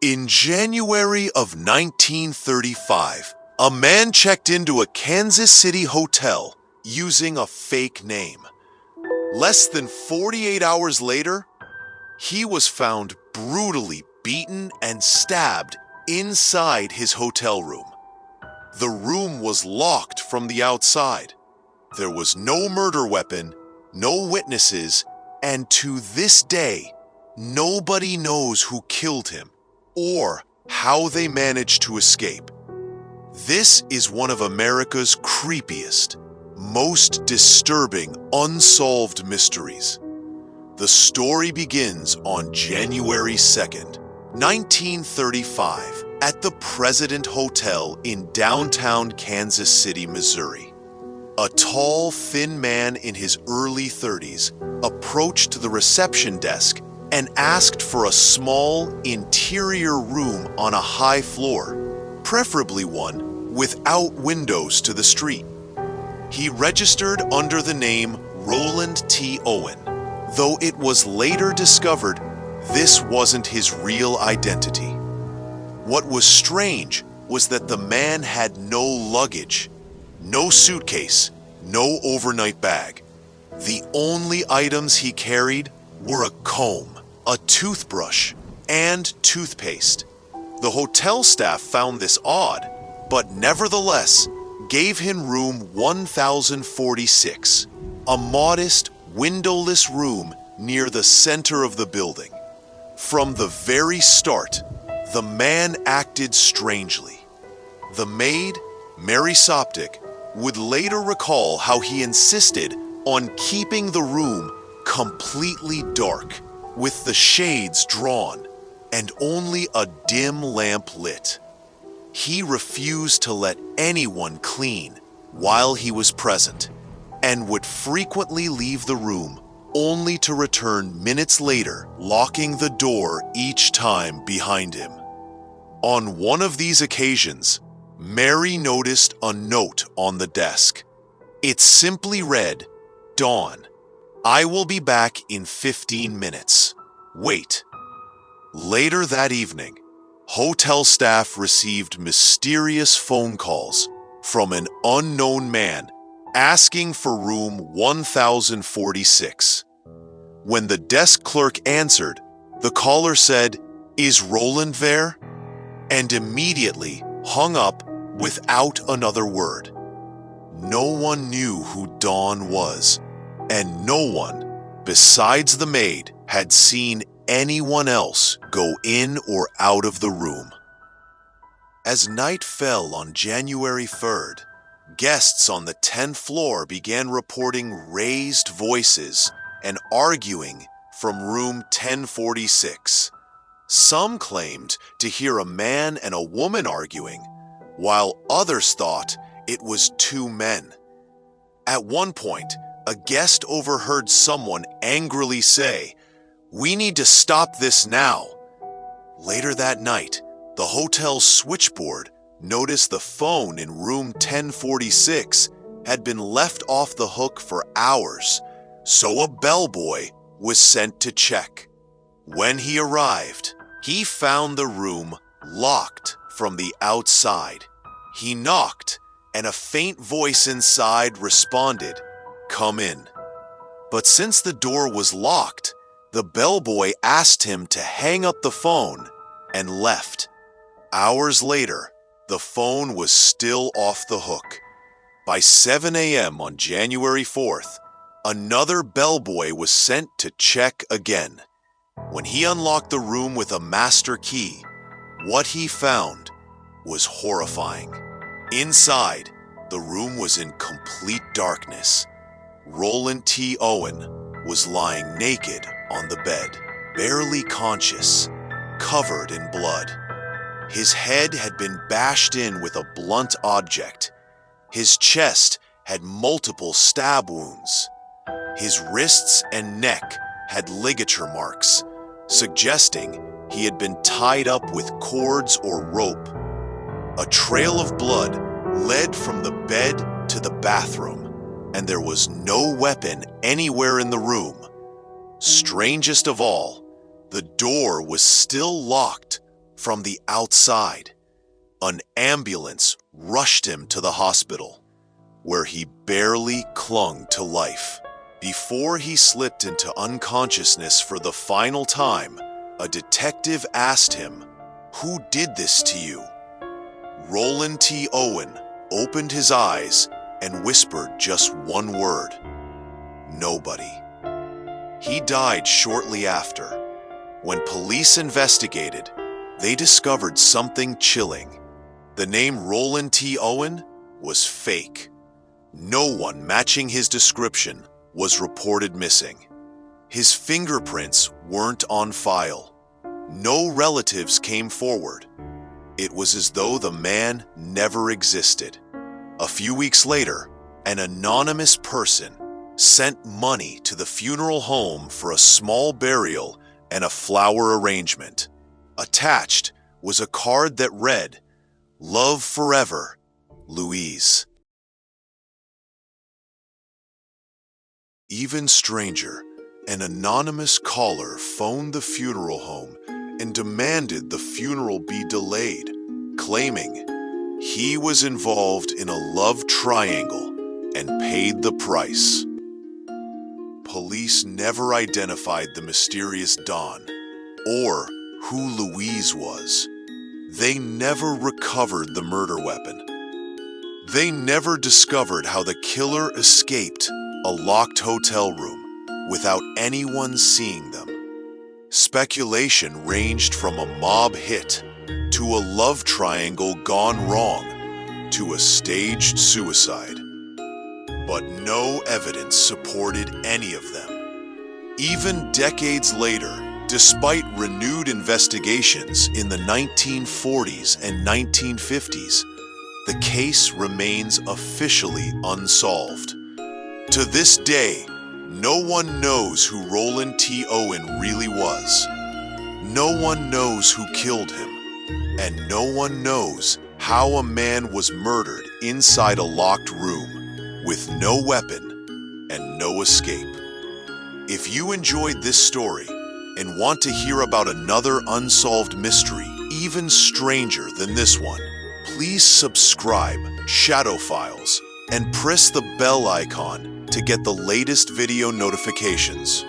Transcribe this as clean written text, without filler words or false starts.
In January of 1935, a man checked into a Kansas City hotel using a fake name. Less than 48 hours later, he was found brutally beaten and stabbed inside his hotel room. The room was locked from the outside. There was no murder weapon, no witnesses, and to this day, nobody knows who killed him or how they managed to escape. This is one of America's creepiest, most disturbing unsolved mysteries. The story begins on January 2nd, 1935, at the President Hotel in downtown Kansas City, Missouri. A tall, thin man in his early 30s approached the reception desk and asked for a small, interior room on a high floor, preferably one without windows to the street. He registered under the name Roland T. Owen, though it was later discovered this wasn't his real identity. What was strange was that the man had no luggage, no suitcase, no overnight bag. The only items he carried were a comb, a toothbrush, and toothpaste. The hotel staff found this odd, but nevertheless gave him room 1046, a modest, windowless room near the center of the building. From the very start, the man acted strangely. The maid, Mary Soptic, would later recall how he insisted on keeping the room completely dark, with the shades drawn and only a dim lamp lit. He refused to let anyone clean while he was present, and would frequently leave the room only to return minutes later, locking the door each time behind him. On one of these occasions, Mary noticed a note on the desk. It simply read, "Dawn, I will be back in 15 minutes. Wait." Later that evening, hotel staff received mysterious phone calls from an unknown man asking for room 1046. When the desk clerk answered, the caller said, "Is Roland there?" and immediately hung up without another word. No one knew who Dawn was, and no one, besides the maid, had seen anyone else go in or out of the room. As night fell on January 3rd, guests on the 10th floor began reporting raised voices and arguing from room 1046. Some claimed to hear a man and a woman arguing, while others thought it was two men. At one point, a guest overheard someone angrily say, "We need to stop this now." Later that night, the hotel's switchboard noticed the phone in room 1046 had been left off the hook for hours, so a bellboy was sent to check. When he arrived, he found the room locked from the outside. He knocked, and a faint voice inside responded, "Come in." But since the door was locked, the bellboy asked him to hang up the phone and left. Hours later, the phone was still off the hook. By 7 a.m. on January 4th, another bellboy was sent to check again. When he unlocked the room with a master key, what he found was horrifying. Inside, the room was in complete darkness. Roland T. Owen was lying naked on the bed, barely conscious, covered in blood. His head had been bashed in with a blunt object. His chest had multiple stab wounds. His wrists and neck had ligature marks, suggesting he had been tied up with cords or rope. A trail of blood led from the bed to the bathroom, and there was no weapon anywhere in the room. Strangest of all, the door was still locked From the outside, an ambulance rushed him to the hospital, where he barely clung to life. Before he slipped into unconsciousness for the final time, a detective asked him, "Who did this to you?" Roland T. Owen opened his eyes and whispered just one word: "Nobody." He died shortly after. When police investigated, they discovered something chilling. The name Roland T. Owen was fake. No one matching his description was reported missing. His fingerprints weren't on file. No relatives came forward. It was as though the man never existed. A few weeks later, an anonymous person sent money to the funeral home for a small burial and a flower arrangement. Attached was a card that read, "Love forever, Louise." Even stranger, an anonymous caller phoned the funeral home and demanded the funeral be delayed, claiming he was involved in a love triangle and paid the price. Police never identified the mysterious Don or who Louise was. They never recovered the murder weapon. They never discovered how the killer escaped a locked hotel room without anyone seeing them. Speculation ranged from a mob hit to a love triangle gone wrong to a staged suicide. But no evidence supported any of them. Even decades later, despite renewed investigations in the 1940s and 1950s, the case remains officially unsolved. To this day, no one knows who Roland T. Owen really was. No one knows who killed him. And no one knows how a man was murdered inside a locked room with no weapon and no escape. If you enjoyed this story and want to hear about another unsolved mystery even stranger than this one, please subscribe, Shadow Files, and press the bell icon to get the latest video notifications.